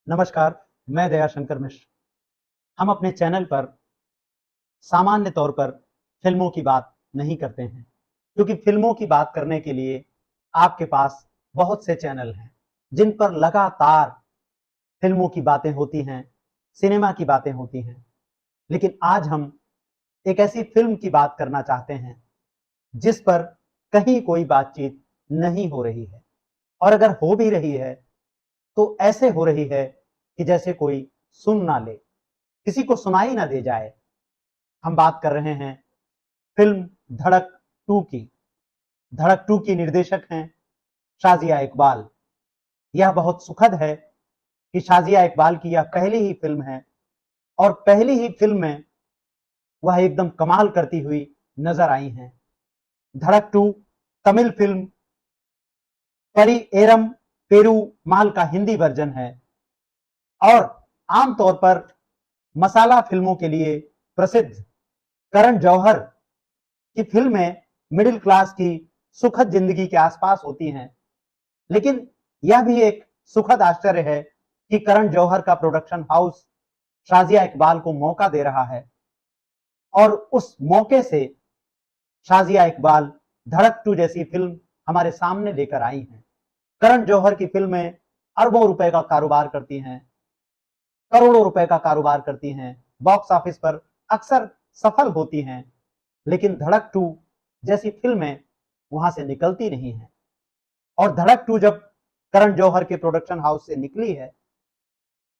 नमस्कार, मैं दयाशंकर मिश्र। हम अपने चैनल पर सामान्य तौर पर फिल्मों की बात नहीं करते हैं, क्योंकि फिल्मों की बात करने के लिए आपके पास बहुत से चैनल हैं, जिन पर लगातार फिल्मों की बातें होती हैं, सिनेमा की बातें होती हैं। लेकिन आज हम एक ऐसी फिल्म की बात करना चाहते हैं, जिस पर कहीं कोई बातचीत नहीं हो रही है, और अगर हो भी रही है, तो ऐसे हो रही है कि जैसे कोई सुन ना ले, किसी को सुनाई ना दे जाए। हम बात कर रहे हैं फिल्म धड़क 2 की। धड़क 2 की निर्देशक हैं शाज़िया इकबाल। यह बहुत सुखद है कि शाज़िया इकबाल की यह पहली ही फिल्म है, और पहली ही फिल्म में वह एकदम कमाल करती हुई नजर आई हैं। धड़क 2 तमिल फिल्म परी एरम पेरू माल का हिंदी वर्जन है, और आमतौर पर मसाला फिल्मों के लिए प्रसिद्ध करण जौहर की फिल्में मिडिल क्लास की सुखद जिंदगी के आसपास होती हैं। लेकिन यह भी एक सुखद आश्चर्य है कि करण जौहर का प्रोडक्शन हाउस शाज़िया इकबाल को मौका दे रहा है, और उस मौके से शाज़िया इकबाल धड़क 2 जैसी फिल्म हमारे सामने लेकर आई हैं। करण जौहर की फिल्में अरबों रुपए का कारोबार करती हैं, करोड़ों रुपए का कारोबार करती हैं, बॉक्स ऑफिस पर अक्सर सफल होती हैं, लेकिन धड़क 2 जैसी फिल्में वहां से निकलती नहीं हैं। और धड़क 2 जब करण जौहर के प्रोडक्शन हाउस से निकली है,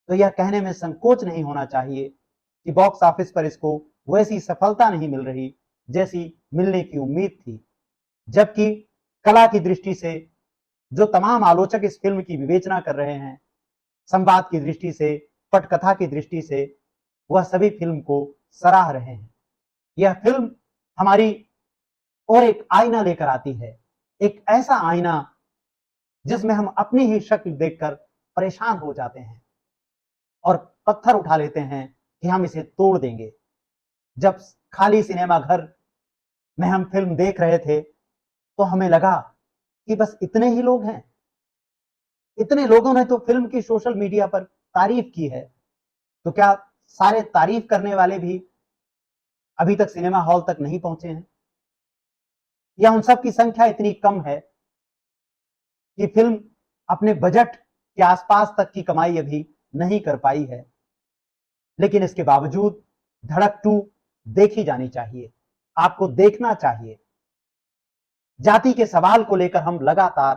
तो यह कहने में संकोच नहीं होना चाहिए कि बॉक्स ऑफिस पर इसको वैसी सफलता नहीं मिल रही जैसी मिलने की उम्मीद थी। जबकि कला की दृष्टि से जो तमाम आलोचक इस फिल्म की विवेचना कर रहे हैं, संवाद की दृष्टि से, पटकथा की दृष्टि से, वह सभी फिल्म को सराह रहे हैं। यह फिल्म हमारी और एक आईना लेकर आती है, एक ऐसा आईना जिसमें हम अपनी ही शक्ल देखकर परेशान हो जाते हैं और पत्थर उठा लेते हैं कि हम इसे तोड़ देंगे। जब खाली सिनेमा घर में हम फिल्म देख रहे थे, तो हमें लगा कि बस इतने ही लोग हैं। इतने लोगों ने तो फिल्म की सोशल मीडिया पर तारीफ की है, तो क्या सारे तारीफ करने वाले भी अभी तक सिनेमा हॉल तक नहीं पहुंचे हैं, या उन सब की संख्या इतनी कम है कि फिल्म अपने बजट के आसपास तक की कमाई अभी नहीं कर पाई है? लेकिन इसके बावजूद धड़क 2 देखी जानी चाहिए, आपको देखना चाहिए। जाति के सवाल को लेकर हम लगातार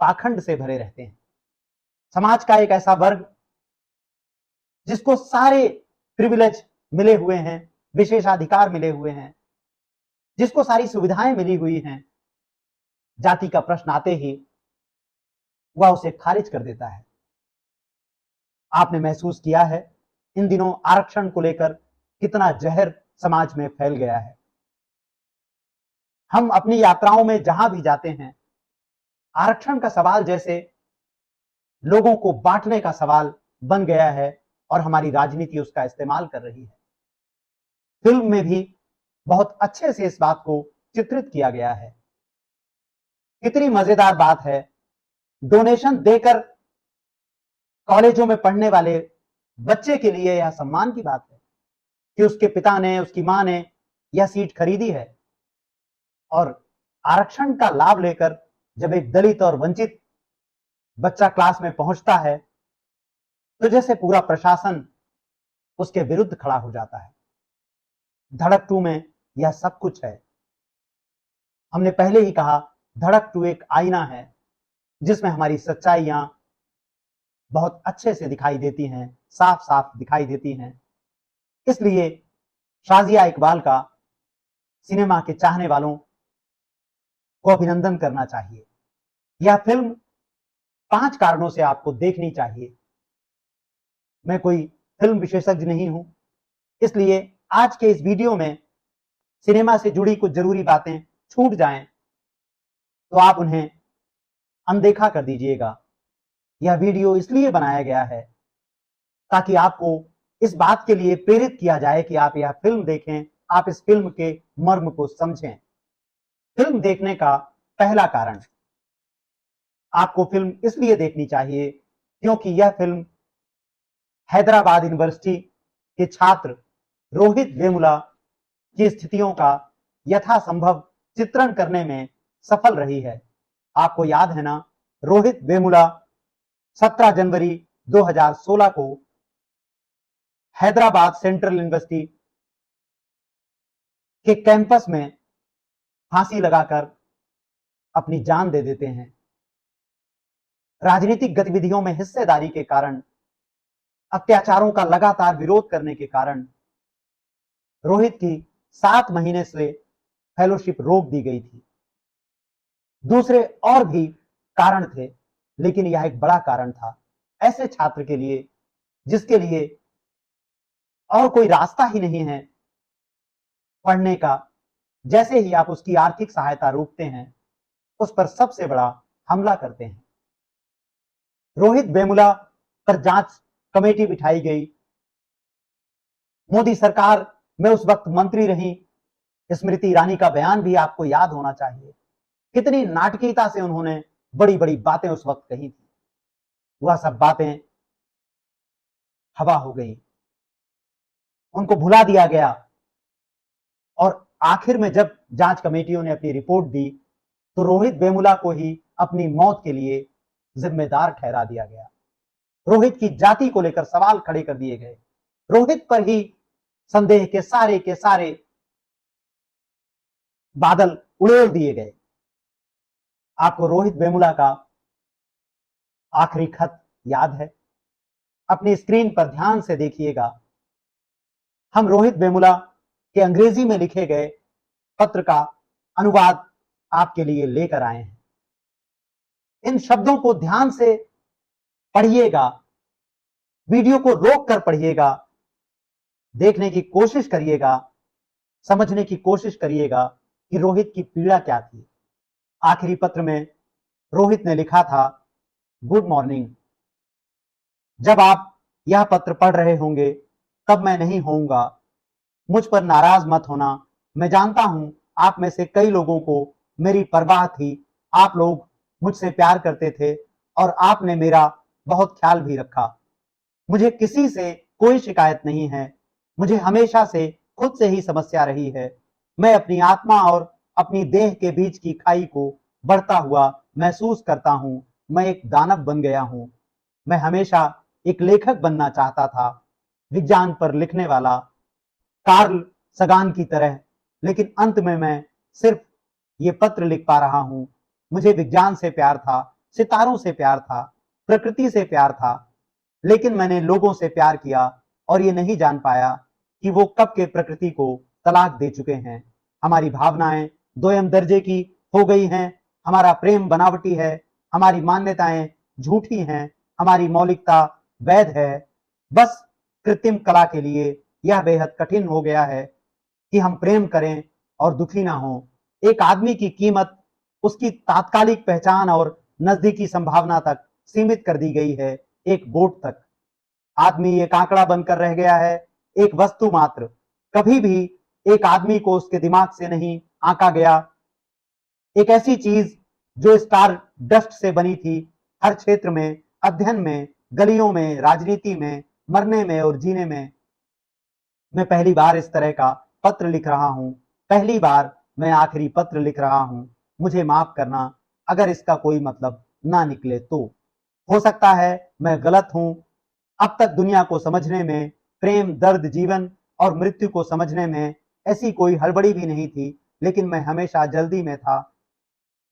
पाखंड से भरे रहते हैं। समाज का एक ऐसा वर्ग जिसको सारे प्रिविलेज मिले हुए हैं, विशेषाधिकार मिले हुए हैं, जिसको सारी सुविधाएं मिली हुई हैं, जाति का प्रश्न आते ही वह उसे खारिज कर देता है। आपने महसूस किया है इन दिनों आरक्षण को लेकर कितना जहर समाज में फैल गया है। हम अपनी यात्राओं में जहां भी जाते हैं, आरक्षण का सवाल जैसे लोगों को बांटने का सवाल बन गया है, और हमारी राजनीति उसका इस्तेमाल कर रही है। फिल्म में भी बहुत अच्छे से इस बात को चित्रित किया गया है। कितनी मजेदार बात है, डोनेशन देकर कॉलेजों में पढ़ने वाले बच्चे के लिए यह सम्मान की बात है कि उसके पिता ने, उसकी मां ने यह सीट खरीदी है। और आरक्षण का लाभ लेकर जब एक दलित और वंचित बच्चा क्लास में पहुंचता है, तो जैसे पूरा प्रशासन उसके विरुद्ध खड़ा हो जाता है। धड़क 2 में यह सब कुछ है। हमने पहले ही कहा, धड़क 2 एक आईना है जिसमें हमारी सच्चाइयां बहुत अच्छे से दिखाई देती हैं, साफ साफ दिखाई देती हैं। इसलिए शाज़िया इकबाल का सिनेमा के चाहने वालों को अभिनंदन करना चाहिए। यह फिल्म 5 कारणों से आपको देखनी चाहिए। मैं कोई फिल्म विशेषज्ञ नहीं हूं, इसलिए आज के इस वीडियो में सिनेमा से जुड़ी कुछ जरूरी बातें छूट जाएं तो आप उन्हें अनदेखा कर दीजिएगा। यह वीडियो इसलिए बनाया गया है ताकि आपको इस बात के लिए प्रेरित किया जाए कि आप यह फिल्म देखें, आप इस फिल्म के मर्म को समझें। फिल्म देखने का पहला कारण, आपको फिल्म इसलिए देखनी चाहिए क्योंकि यह फिल्म हैदराबाद यूनिवर्सिटी के छात्र रोहित वेमुला की स्थितियों का यथासंभव चित्रण करने में सफल रही है। आपको याद है ना, रोहित वेमुला 17 जनवरी 2016 को हैदराबाद सेंट्रल यूनिवर्सिटी के कैंपस में फांसी लगाकर अपनी जान दे देते हैं। राजनीतिक गतिविधियों में हिस्सेदारी के कारण, अत्याचारों का लगातार विरोध करने के कारण रोहित की 7 महीने से फेलोशिप रोक दी गई थी। दूसरे और भी कारण थे, लेकिन यह एक बड़ा कारण था ऐसे छात्र के लिए जिसके लिए और कोई रास्ता ही नहीं है पढ़ने का। जैसे ही आप उसकी आर्थिक सहायता रोकते हैं, उस पर सबसे बड़ा हमला करते हैं। रोहित वेमुला पर जांच कमेटी बिठाई गई। मोदी सरकार में उस वक्त मंत्री रही स्मृति ईरानी का बयान भी आपको याद होना चाहिए। कितनी नाटकीयता से उन्होंने बड़ी बड़ी बातें उस वक्त कही थी। वह सब बातें हवा हो गई, उनको भुला दिया गया। और आखिर में जब जांच कमेटियों ने अपनी रिपोर्ट दी, तो रोहित वेमुला को ही अपनी मौत के लिए जिम्मेदार ठहरा दिया गया। रोहित की जाति को लेकर सवाल खड़े कर दिए गए। रोहित पर ही संदेह के सारे बादल उड़ेल दिए गए। आपको रोहित वेमुला का आखिरी खत याद है? अपनी स्क्रीन पर ध्यान से देखिएगा। हम रोहित वेमुला के अंग्रेजी में लिखे गए पत्र का अनुवाद आपके लिए लेकर आए हैं। इन शब्दों को ध्यान से पढ़िएगा, वीडियो को रोक कर पढ़िएगा, देखने की कोशिश करिएगा, समझने की कोशिश करिएगा कि रोहित की पीड़ा क्या थी। आखिरी पत्र में रोहित ने लिखा था, गुड मॉर्निंग। जब आप यह पत्र पढ़ रहे होंगे तब मैं नहीं होऊंगा। मुझ पर नाराज मत होना। मैं जानता हूं आप में से कई लोगों को मेरी परवाह थी। आप लोग मुझसे प्यार करते थे और आपने मेरा बहुत ख्याल भी रखा। मुझे किसी से कोई शिकायत नहीं है। मुझे हमेशा से खुद से ही समस्या रही है। मैं अपनी आत्मा और अपनी देह के बीच की खाई को बढ़ता हुआ महसूस करता हूं। मैं एक दानव बन गया हूं। मैं हमेशा एक लेखक बनना चाहता था, विज्ञान पर लिखने वाला, कार्ल सगान की तरह। लेकिन अंत में मैं सिर्फ ये पत्र लिख पा रहा हूं। मुझे विज्ञान से प्यार था, सितारों से प्यार था, प्रकृति से प्यार था, लेकिन मैंने लोगों से प्यार किया और ये नहीं जान पाया कि वो कब के प्रकृति को तलाक दे चुके हैं। हमारी भावनाएं दोयम दर्जे की हो गई हैं। हमारा प्रेम बनावटी है। हमारी मान्यताएं झूठी हैं। हमारी मौलिकता वैध है। बस कृत्रिम कला के लिए यह बेहद कठिन हो गया है कि हम प्रेम करें और दुखी ना हो। एक आदमी की कीमत उसकी तात्कालिक पहचान और नजदीकी संभावना तक सीमित कर दी गई है, एक वोट तक। आदमी एक आंकड़ा बनकर रह गया है, एक वस्तु मात्र। कभी भी एक आदमी को उसके दिमाग से नहीं आंका गया। एक ऐसी चीज जो स्टार डस्ट से बनी थी, हर क्षेत्र में, अध्ययन में, गलियों में, राजनीति में, मरने में और जीने में। मैं पहली बार इस तरह का पत्र लिख रहा हूं। पहली बार मैं आखिरी पत्र लिख रहा हूं। मुझे माफ करना अगर इसका कोई मतलब ना निकले तो। हो सकता है मैं गलत हूं। अब तक दुनिया को समझने में, प्रेम, दर्द, जीवन और मृत्यु को समझने में ऐसी कोई हड़बड़ी भी नहीं थी। लेकिन मैं हमेशा जल्दी में था,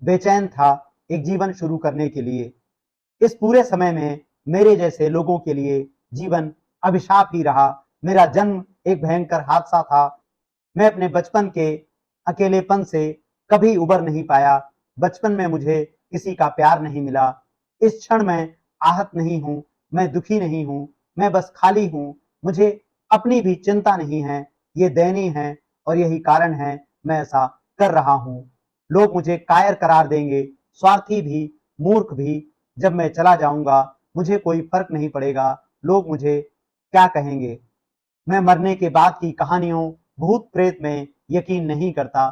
बेचैन था एक जीवन शुरू करने के लिए। इस पूरे समय में मेरे जैसे लोगों के लिए जीवन अभिशाप ही रहा। मेरा जन्म एक भयंकर हादसा था। मैं अपने बचपन के अकेलेपन से कभी उबर नहीं पाया। बचपन में मुझे किसी का प्यार नहीं मिला। इस क्षण मैं आहत नहीं हूं, मैं दुखी नहीं हूं, मैं बस खाली हूं। मुझे अपनी भी चिंता नहीं है। ये दयनीय है और यही कारण है मैं ऐसा कर रहा हूं। लोग मुझे कायर करार देंगे, स्वार्थी भी, मूर्ख भी। जब मैं चला जाऊंगा मुझे कोई फर्क नहीं पड़ेगा। लोग मुझे क्या कहेंगे। मैं मरने के बाद की कहानियों, भूत प्रेत में यकीन नहीं करता।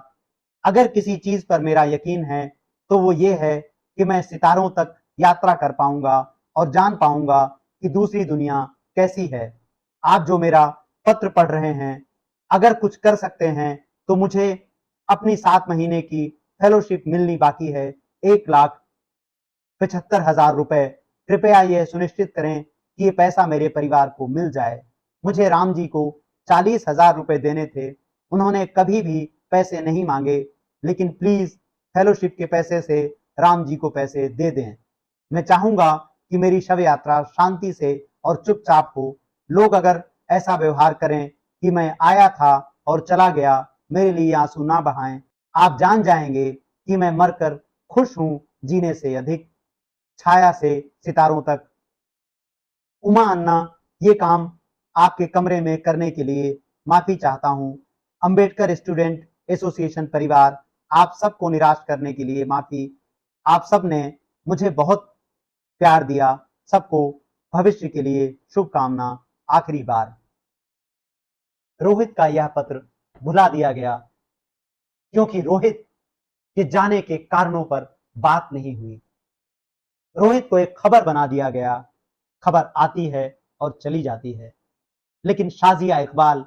अगर किसी चीज पर मेरा यकीन है तो वो ये है कि मैं सितारों तक यात्रा कर पाऊंगा और जान पाऊंगा कि दूसरी दुनिया कैसी है। आप जो मेरा पत्र पढ़ रहे हैं, अगर कुछ कर सकते हैं तो मुझे अपनी 7 महीने की फेलोशिप मिलनी बाकी है, 1,75,000 रुपए। कृपया यह सुनिश्चित करें कि ये पैसा मेरे परिवार को मिल जाए। मुझे राम जी को 40,000 रुपए देने थे, उन्होंने कभी भी पैसे नहीं मांगे, लेकिन प्लीज फेलोशिप के पैसे से राम जी को पैसे दे दें। मैं चाहूंगा कि मेरी शव यात्रा शांति से और चुपचाप हो। लोग अगर ऐसा व्यवहार करें कि मैं आया था और चला गया, मेरे लिए आंसू ना बहाएं। आप जान जाएंगे कि मैं मरकर खुश हूं जीने से अधिक। छाया से सितारों तक। उमा अन्ना, ये काम आपके कमरे में करने के लिए माफी चाहता हूं। अंबेडकर स्टूडेंट एसोसिएशन परिवार, आप सबको निराश करने के लिए माफी। आप सब ने मुझे बहुत प्यार दिया। सबको भविष्य के लिए शुभकामना। आखिरी बार। रोहित का यह पत्र भुला दिया गया क्योंकि रोहित के जाने के कारणों पर बात नहीं हुई। रोहित को एक खबर बना दिया गया। खबर आती है और चली जाती है, लेकिन शाजिया इकबाल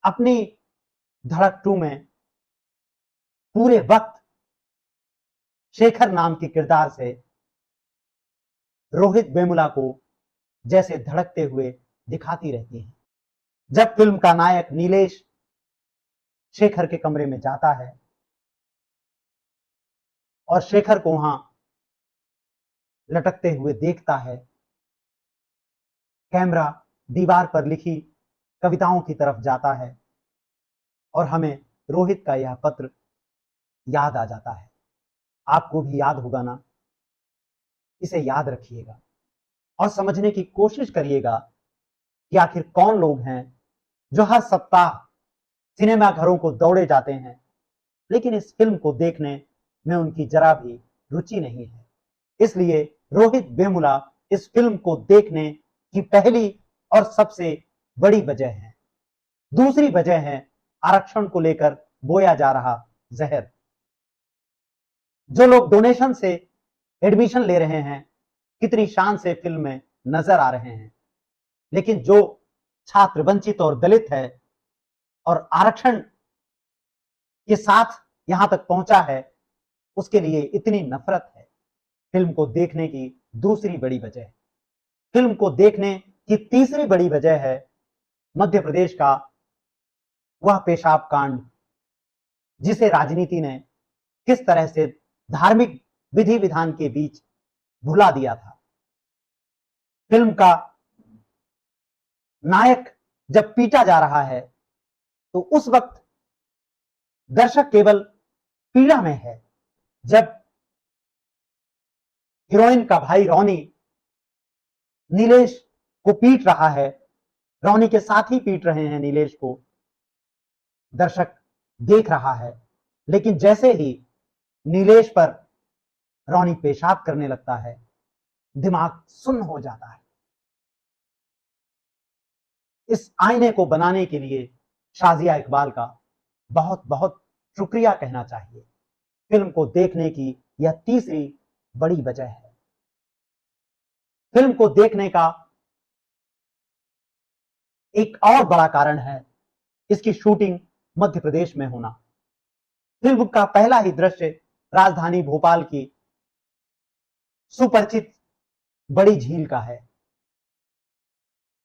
अपनी धड़क 2 में पूरे वक्त शेखर नाम के किरदार से रोहित वेमुला को जैसे धड़कते हुए दिखाती रहती है। जब फिल्म का नायक नीलेश शेखर के कमरे में जाता है और शेखर को वहां लटकते हुए देखता है, कैमरा दीवार पर लिखी कविताओं की तरफ जाता है और हमें रोहित का यह पत्र याद आ जाता है। आपको भी याद होगा ना? इसे याद रखिएगा और समझने की कोशिश करिएगा कि आखिर कौन लोग हैं जो हर सप्ताह सिनेमा घरों को दौड़े जाते हैं, लेकिन इस फिल्म को देखने में उनकी जरा भी रुचि नहीं है। इसलिए रोहित वेमुला इस फिल्म को देखने की पहली और सबसे बड़ी वजह है। दूसरी वजह है आरक्षण को लेकर बोया जा रहा जहर। जो लोग डोनेशन से एडमिशन ले रहे हैं, कितनी शान से फिल्म में नजर आ रहे हैं, लेकिन जो छात्र वंचित और दलित है और आरक्षण के साथ यहां तक पहुंचा है, उसके लिए इतनी नफरत है। फिल्म को देखने की दूसरी बड़ी वजह, फिल्म को देखने की तीसरी बड़ी वजह है मध्य प्रदेश का वह पेशाब कांड, जिसे राजनीति ने किस तरह से धार्मिक विधि विधान के बीच भुला दिया था। फिल्म का नायक जब पीटा जा रहा है तो उस वक्त दर्शक केवल पीड़ा में है। जब हीरोइन का भाई रॉनी नीलेश को पीट रहा है, रॉनी के साथ ही पीट रहे हैं नीलेश को, दर्शक देख रहा है, लेकिन जैसे ही नीलेश पर रॉनी पेशाब करने लगता है, दिमाग सुन्न हो जाता है। इस आईने को बनाने के लिए शाजिया इकबाल का बहुत बहुत शुक्रिया कहना चाहिए। फिल्म को देखने की यह तीसरी बड़ी वजह है। फिल्म को देखने का एक और बड़ा कारण है इसकी शूटिंग मध्य प्रदेश में होना। फिल्म का पहला ही दृश्य राजधानी भोपाल की सुपरिचित बड़ी झील का है।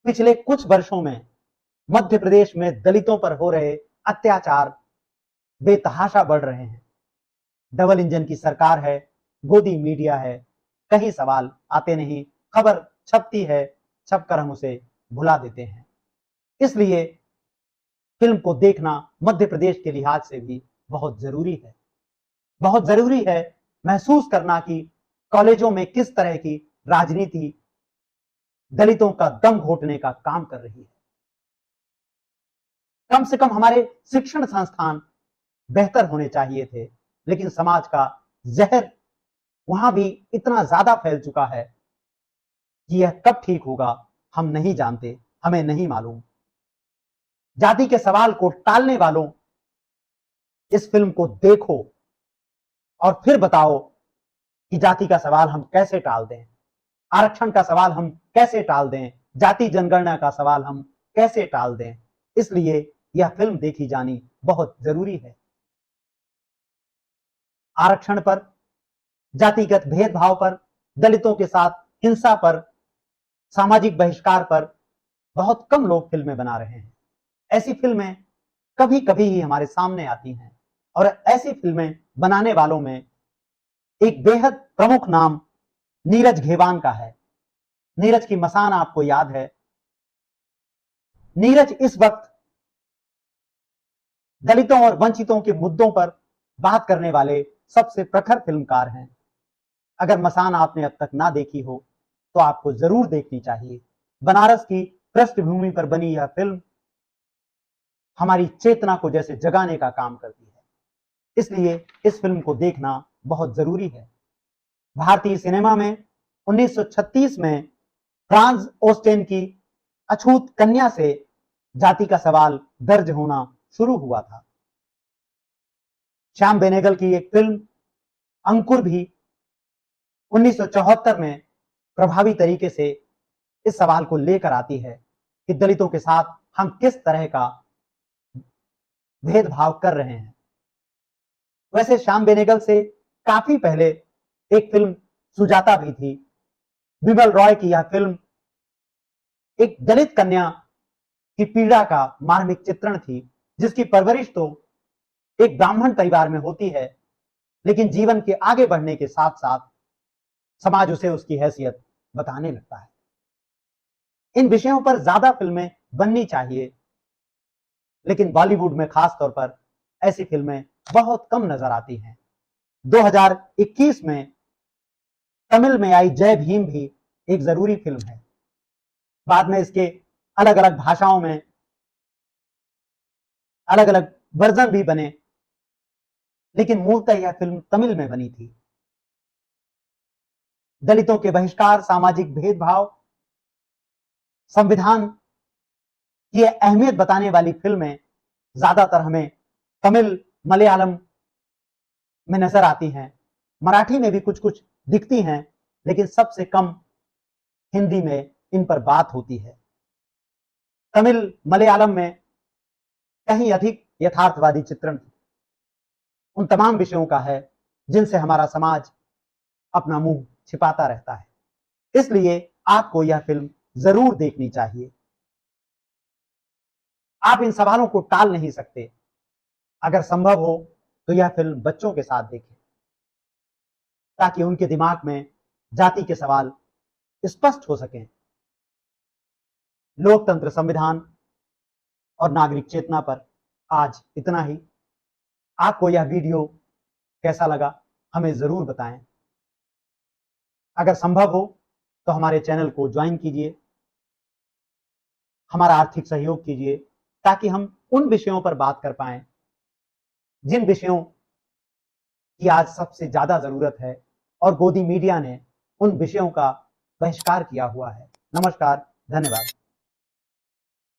पिछले कुछ वर्षों में मध्य प्रदेश में दलितों पर हो रहे अत्याचार बेतहाशा बढ़ रहे हैं। डबल इंजन की सरकार है, गोदी मीडिया है, कहीं सवाल आते नहीं, खबर छपती है, छपकर हम उसे भुला देते हैं। इसलिए फिल्म को देखना मध्य प्रदेश के लिहाज से भी बहुत जरूरी है। बहुत जरूरी है महसूस करना कि कॉलेजों में किस तरह की राजनीति दलितों का दम घोटने का काम कर रही है। कम से कम हमारे शिक्षण संस्थान बेहतर होने चाहिए थे, लेकिन समाज का जहर वहां भी इतना ज्यादा फैल चुका है कि यह कब ठीक होगा हम नहीं जानते, हमें नहीं मालूम। जाति के सवाल को टालने वालों, इस फिल्म को देखो और फिर बताओ कि जाति का सवाल हम कैसे टाल दें। आरक्षण का सवाल हम कैसे टाल दें, जाति जनगणना का सवाल हम कैसे टाल दें। इसलिए यह फिल्म देखी जानी बहुत जरूरी है। आरक्षण पर, जातिगत भेदभाव पर, दलितों के साथ हिंसा पर, सामाजिक बहिष्कार पर बहुत कम लोग फिल्में बना रहे हैं। ऐसी फिल्में कभी कभी ही हमारे सामने आती हैं और ऐसी फिल्में बनाने वालों में एक बेहद प्रमुख नाम नीरज घेवान का है। नीरज की मसान आपको याद है। नीरज इस वक्त दलितों और वंचितों के मुद्दों पर बात करने वाले सबसे प्रखर फिल्मकार हैं। अगर मसान आपने अब तक ना देखी हो तो आपको जरूर देखनी चाहिए। बनारस की पृष्ठभूमि पर बनी यह फिल्म हमारी चेतना को जैसे जगाने का काम करती है, इसलिए इस फिल्म को देखना बहुत जरूरी है। भारतीय सिनेमा में 1936 में फ्रांज ओस्टेन की अछूत कन्या से जाति का सवाल दर्ज होना शुरू हुआ था। श्याम बेनेगल की एक फिल्म अंकुर भी 1974 में प्रभावी तरीके से इस सवाल को लेकर आती है कि दलितों के साथ हम किस तरह का भेदभाव कर रहे हैं। वैसे श्याम बेनेगल से काफी पहले एक फिल्म सुजाता भी थी। विमल रॉय की यह फिल्म एक दलित कन्या की पीड़ा का मार्मिक चित्रण थी, जिसकी परवरिश तो एक ब्राह्मण परिवार में होती है, लेकिन जीवन के आगे बढ़ने के साथ साथ समाज उसे उसकी हैसियत बताने लगता है। इन विषयों पर ज्यादा फिल्में बननी चाहिए, लेकिन बॉलीवुड में खास तौर पर ऐसी फिल्में बहुत कम नजर आती हैं। 2021 में तमिल में आई जय भीम भी एक जरूरी फिल्म है। बाद में इसके अलग अलग भाषाओं में अलग अलग वर्जन भी बने, लेकिन मूलतः यह फिल्म तमिल में बनी थी। दलितों के बहिष्कार, सामाजिक भेदभाव, संविधान की अहमियत बताने वाली फिल्में ज्यादातर हमें तमिल, मलयालम में नजर आती हैं। मराठी में भी कुछ कुछ दिखती हैं, लेकिन सबसे कम हिंदी में इन पर बात होती है। तमिल, मलयालम में कहीं अधिक यथार्थवादी चित्रण उन तमाम विषयों का है जिनसे हमारा समाज अपना मुंह छिपाता रहता है। इसलिए आपको यह फिल्म जरूर देखनी चाहिए। आप इन सवालों को टाल नहीं सकते। अगर संभव हो तो यह फिल्म बच्चों के साथ देखें, ताकि उनके दिमाग में जाति के सवाल स्पष्ट हो सकें। लोकतंत्र, संविधान और नागरिक चेतना पर आज इतना ही। आपको यह वीडियो कैसा लगा हमें जरूर बताएं। अगर संभव हो तो हमारे चैनल को ज्वाइन कीजिए, हमारा आर्थिक सहयोग कीजिए, ताकि हम उन विषयों पर बात कर पाएं जिन विषयों की आज सबसे ज्यादा जरूरत है और गोदी मीडिया ने उन विषयों का बहिष्कार किया हुआ है। नमस्कार, धन्यवाद।